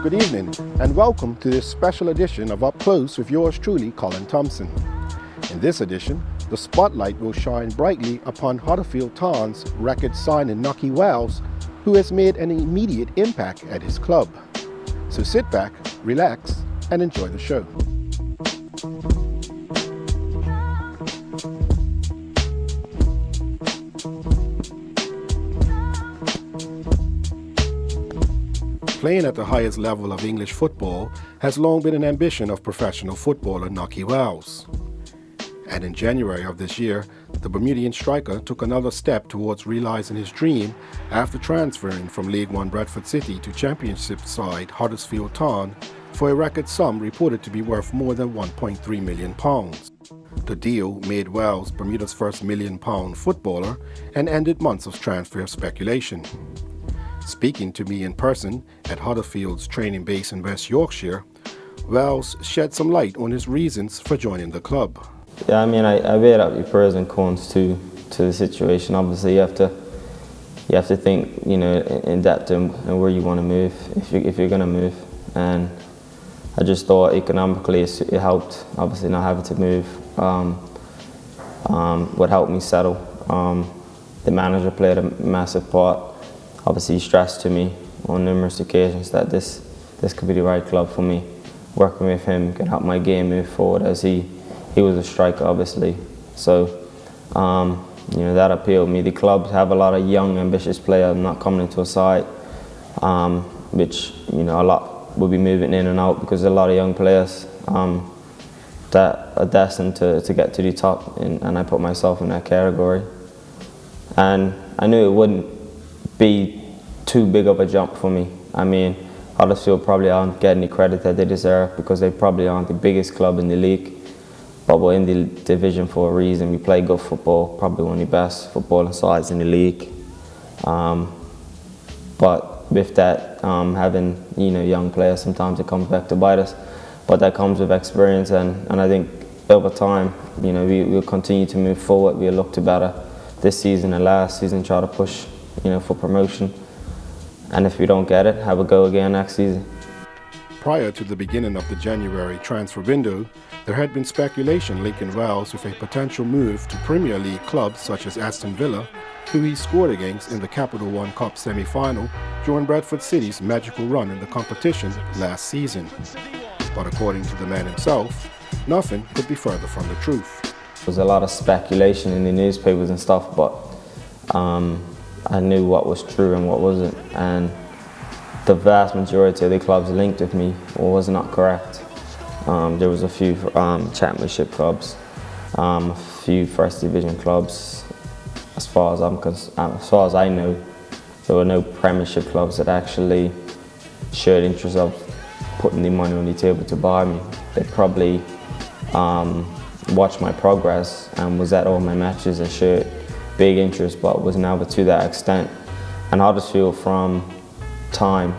good evening, and welcome to this special edition of Up Close with yours truly, Colin Thompson. In this edition, the spotlight will shine brightly upon Huddersfield Town's record signing Nahki, who has made an immediate impact at his club. So sit back, relax, and enjoy the show. Playing at the highest level of English football has long been an ambition of professional footballer Nahki. And in January of this year, the Bermudian striker took another step towards realizing his dream after transferring from League One Bradford City to Championship side Huddersfield Town for a record sum reported to be worth more than £1.3 million. The deal made Wells Bermuda's first £1 million footballer and ended months of transfer speculation. Speaking to me in person at Huddersfield's training base in West Yorkshire, Wells shed some light on his reasons for joining the club. Yeah, I mean, I weighed up your pros and cons to the situation. Obviously, you have to think, in depth and where you want to move if you're going to move. And I just thought economically it helped. Obviously, not having to move would help me settle. The manager played a massive part. Obviously, he stressed to me on numerous occasions that this could be the right club for me. Working with him can help my game move forward, as he was a striker, obviously. So, that appealed to me. The clubs have a lot of young, ambitious players not coming into a side, which, a lot will be moving in and out because there's a lot of young players that are destined to get to the top, and I put myself in that category. And I knew it wouldn't be too big of a jump for me. I mean, Huddersfield probably aren't getting the credit that they deserve because they probably aren't the biggest club in the league. But we're in the division for a reason. We play good football, probably one of the best footballing sides in the league. But with that, having young players, sometimes it comes back to bite us. But that comes with experience, and I think over time, we'll continue to move forward. We'll look to better this season and last season, try to push for promotion. And if we don't get it, have a go again next season. Prior to the beginning of the January transfer window, there had been speculation linking Wells with a potential move to Premier League clubs such as Aston Villa, who he scored against in the Capital One Cup semi-final during Bradford City's magical run in the competition last season. But according to the man himself, nothing could be further from the truth. There was a lot of speculation in the newspapers and stuff, but I knew what was true and what wasn't, and the vast majority of the clubs linked with me was not correct. There was a few championship clubs, a few first division clubs. As far as I know, there were no Premiership clubs that actually showed interest of putting the money on the table to buy me. They probably watched my progress and was at all my matches and showed big interest, but was never to that extent. And Huddersfield from time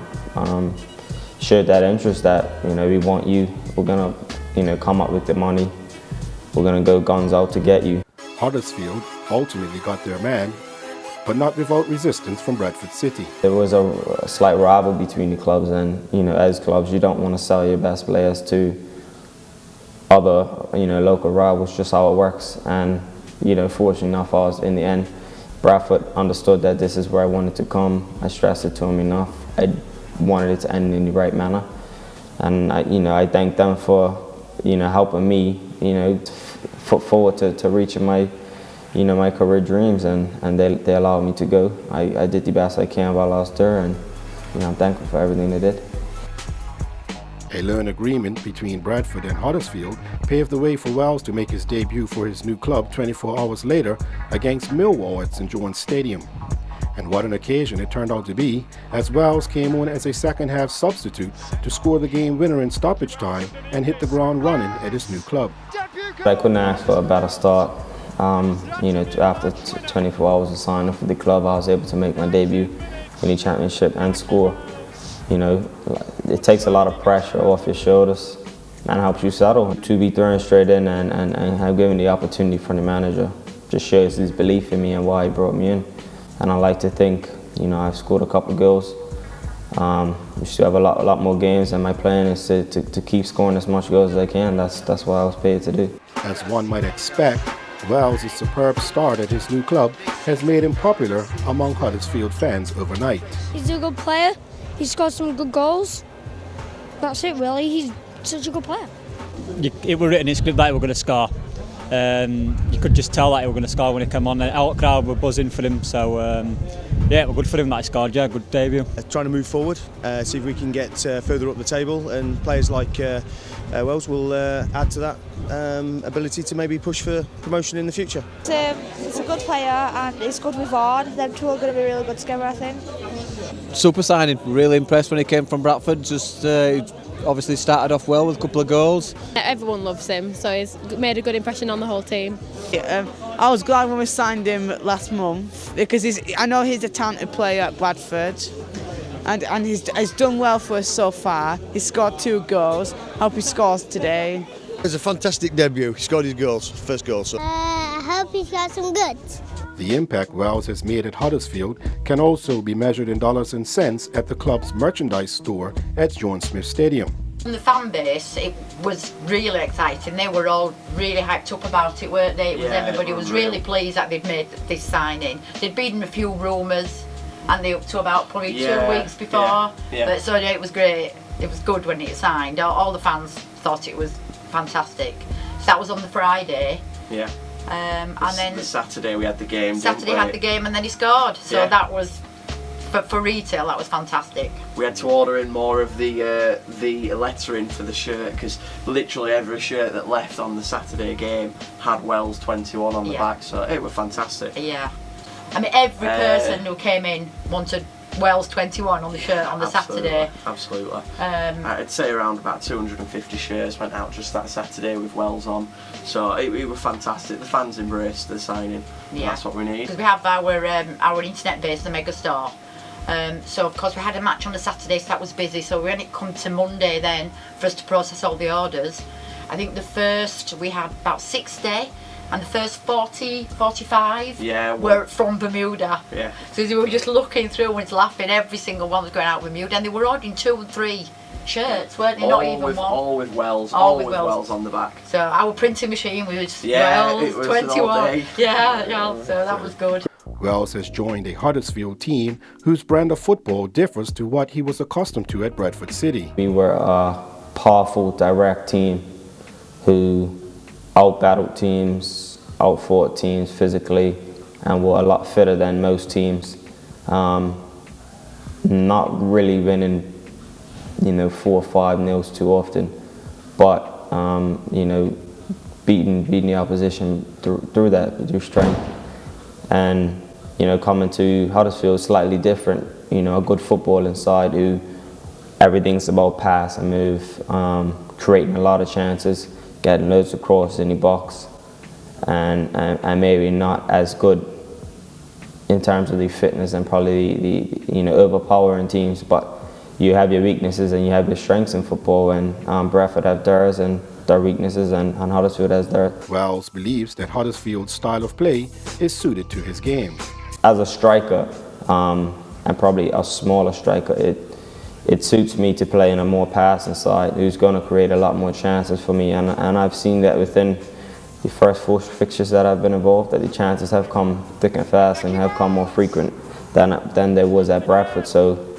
showed that interest that we want you. We're gonna come up with the money. We're gonna go guns out to get you. Huddersfield ultimately got their man, but not without resistance from Bradford City. There was a slight rival between the clubs, and as clubs, you don't want to sell your best players to other local rivals. Just how it works. And fortunately enough, I was in the end. Bradford understood that this is where I wanted to come. I stressed it to him enough. I wanted it to end in the right manner, and I thank them for helping me foot forward to reaching my my career dreams, and they allowed me to go. I did the best I can while I was there, and I'm thankful for everything they did. A loan agreement between Bradford and Huddersfield paved the way for Wells to make his debut for his new club 24 hours later against Millwall at St John's Stadium. And what an occasion it turned out to be, as Wells came on as a second-half substitute to score the game winner in stoppage time and hit the ground running at his new club. I couldn't ask for a better start. After 24 hours of signing for the club, I was able to make my debut in the Championship and score. It takes a lot of pressure off your shoulders and helps you settle. To be thrown straight in and have given the opportunity from the manager just shows his belief in me and why he brought me in. And I like to think, I've scored a couple of goals We still have a lot more games, and my plan is to keep scoring as much goals as I can. That's what I was paid to do. As one might expect, Wells' superb start at his new club has made him popular among Huddersfield fans overnight. He's a good player. He's scored some good goals. That's it, really. He's such a good player. It was written in script that he was going to score. You could just tell that he was going to score when he came on. The out crowd were buzzing for him, so yeah, it was good for him that he scored. Yeah, good debut. Trying to move forward, see if we can get further up the table, and players like Wells will add to that ability to maybe push for promotion in the future. He's a good player and he's good with Vaughn. Them two are going to be really good together, I think. Super signing, really impressed when he came from Bradford. Just obviously started off well with a couple of goals. Everyone loves him, so he's made a good impression on the whole team. I was glad when we signed him last month because I know he's a talented player at Bradford, and he's done well for us so far. He's scored 2 goals. Hope he scores today. It was a fantastic debut. He scored his goals, first goal. So. I hope he's got some goods. The impact Wells has made at Huddersfield can also be measured in dollars and cents at the club's merchandise store at John Smith Stadium. From the fan base, it was really exciting. They were all really hyped up about it, weren't they? Everybody was really pleased that they'd made this signing. There'd been a few rumours, and they up to about probably 2 weeks before. But so yeah, it was great. It was good when it signed. All the fans thought it was fantastic. So that was on the Friday. Yeah. And then the Saturday we had the game. Saturday had the game, and then he scored. So that was for retail. That was fantastic. We had to order in more of the lettering for the shirt because literally every shirt that left on the Saturday game had Wells 21 on the back. So it was fantastic. Yeah. I mean, every person who came in wanted Wells 21 on the shirt on the Saturday. Absolutely. I'd say around about 250 shirts went out just that Saturday with Wells on. So it was fantastic. The fans embraced the signing. Yeah. That's what we need. Because we have our internet base, the Mega Store. So of course we had a match on the Saturday, so that was busy. So when it come to Monday then for us to process all the orders, I think we had about 60. And the first 45 were from Bermuda. Yeah. So we were just looking through and laughing. Every single one was going out Bermuda, and they were ordering 2 and 3 shirts, weren't they? Not even one. All with Wells. All with Wells on the back. So our printing machine was Wells 21. Yeah. So that was good. Wells has joined a Huddersfield team whose brand of football differs to what he was accustomed to at Bradford City. We were a powerful, direct team who out-battled teams, out-fought teams physically, and were a lot fitter than most teams. Not really winning, 4 or 5 nils too often, but beating the opposition through strength. And coming to Huddersfield, slightly different. A good footballing side who everything's about pass and move, creating a lot of chances, getting loads of crosses in the box, and maybe not as good in terms of the fitness and probably the overpowering teams, but you have your weaknesses and you have your strengths in football, and Bradford have theirs and their weaknesses, and Huddersfield has theirs. Wells believes that Huddersfield's style of play is suited to his game. As a striker, and probably a smaller striker, it suits me to play in a more passing side who's going to create a lot more chances for me, and I've seen that within the first 4 fixtures that I've been involved, that the chances have come thick and fast and have come more frequent than there was at Bradford. So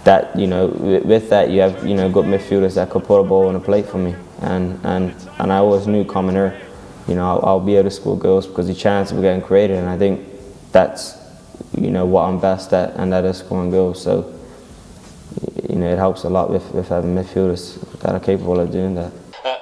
that with that you have good midfielders that could put a ball on a plate for me, and I always knew coming here, I'll be able to score goals because the chances were getting created, and I think that's what I'm best at, and that is scoring goals. So it helps a lot with having midfielders that are capable of doing that.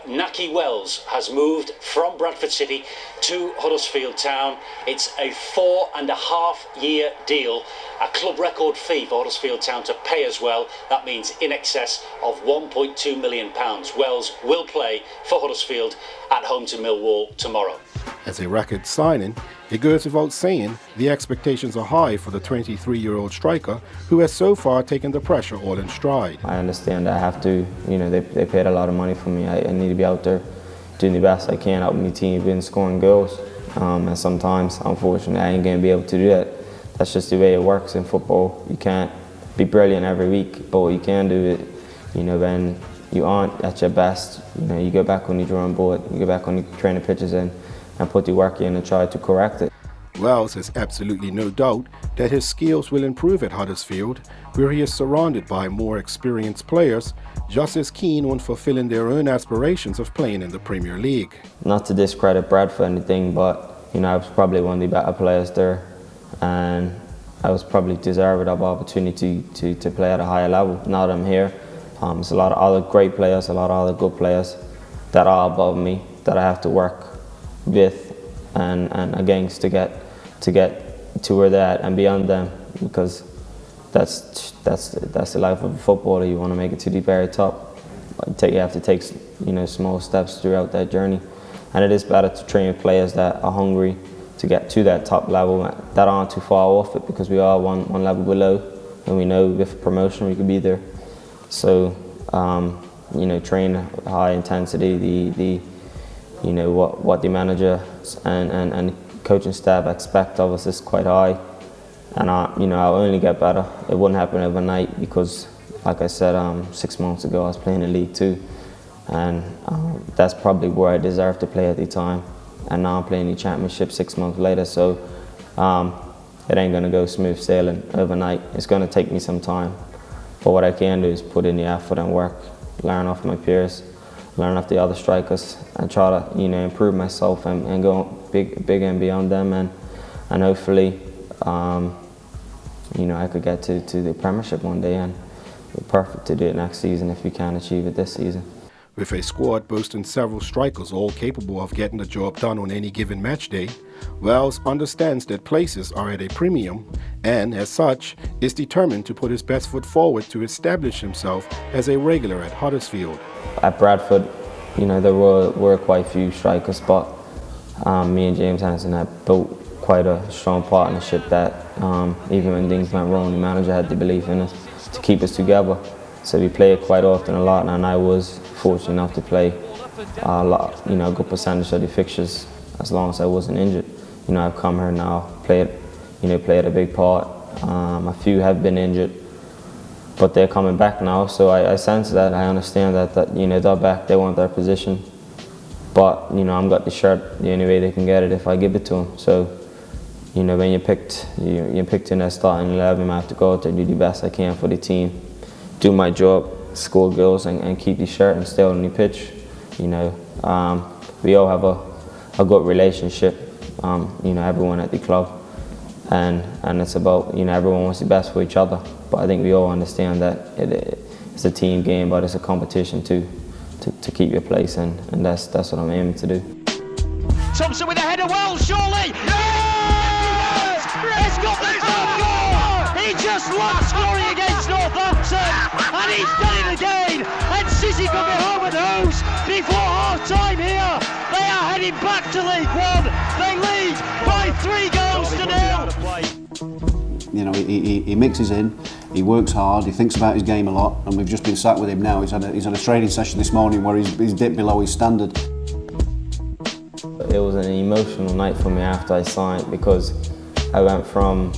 Nahki Wells has moved from Bradford City to Huddersfield Town. It's a 4.5-year deal, a club record fee for Huddersfield Town to pay as well. That means in excess of £1.2 million. Wells will play for Huddersfield at home to Millwall tomorrow. As a record signing, it goes without saying the expectations are high for the 23-year-old striker who has so far taken the pressure all in stride. I understand I have to, they paid a lot of money for me. I need to be out there doing the best I can, helping the team win, scoring goals. And sometimes, unfortunately, I ain't going to be able to do that. That's just the way it works in football. You can't be brilliant every week, but what you can do is, when you aren't at your best, you go back on your drawing board, you go back on your training pitches and put the work in and try to correct it. Wells has absolutely no doubt that his skills will improve at Huddersfield, where he is surrounded by more experienced players just as keen on fulfilling their own aspirations of playing in the Premier League. Not to discredit Bradford or anything, but I was probably one of the better players there, and I was probably deserved of opportunity to play at a higher level. Now that I'm here, there's a lot of other great players, a lot of other good players that are above me that I have to work with and against to get to where they're at and beyond them, because that's the life of a footballer. You want to make it to the very top. You have to take small steps throughout that journey, and it is better to train with players that are hungry to get to that top level, that aren't too far off it, because we are one level below, and we know with promotion we could be there. So train high intensity. What the manager and coaching staff expect of us is quite high, and I'll only get better. It wouldn't happen overnight because, like I said, 6 months ago I was playing in League 2, and that's probably where I deserved to play at the time. And now I'm playing the Championship 6 months later, so it ain't gonna go smooth sailing overnight. It's gonna take me some time, but what I can do is put in the effort and work, learn off my peers, learn off the other strikers, and try to improve myself and go big and beyond them, and hopefully I could get to the Premiership one day, and we're perfect to do it next season if we can achieve it this season. With a squad boasting several strikers all capable of getting the job done on any given match day, Wells understands that places are at a premium and, as such, is determined to put his best foot forward to establish himself as a regular at Huddersfield. At Bradford, there were quite a few strikers, but me and James Hansen had built quite a strong partnership that even when things went wrong, the manager had the belief in us to keep us together. So we played quite often a lot, and I was fortunate enough to play a lot, a good percentage of the fixtures as long as I wasn't injured. I've come here now, played a big part. A few have been injured, but they're coming back now, so I sense that, I understand that they're back, they want their position. But, I'm got the shirt the only way they can get it if I give it to them. So, when you're picked in that starting 11, I have to go out there, do the best I can for the team, do my job, score goals, and keep the shirt and stay on the pitch. We all have a good relationship, everyone at the club, and it's about, everyone wants the best for each other. But I think we all understand that it's a team game, but it's a competition too, to keep your place, and that's what I'm aiming to do. Thompson with a header, Wells, surely! Yes! He's got the goal! He just lost glory against Northampton, and he's done it again! And City could be home and hose before half-time here. They are heading back to League One. They lead by 3 goals to 0. He mixes in, he works hard, he thinks about his game a lot, and we've just been sat with him now. He's had a training session this morning where he's dipped below his standard. It was an emotional night for me after I signed, because I went from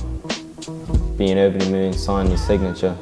being over the moon, signing his signature,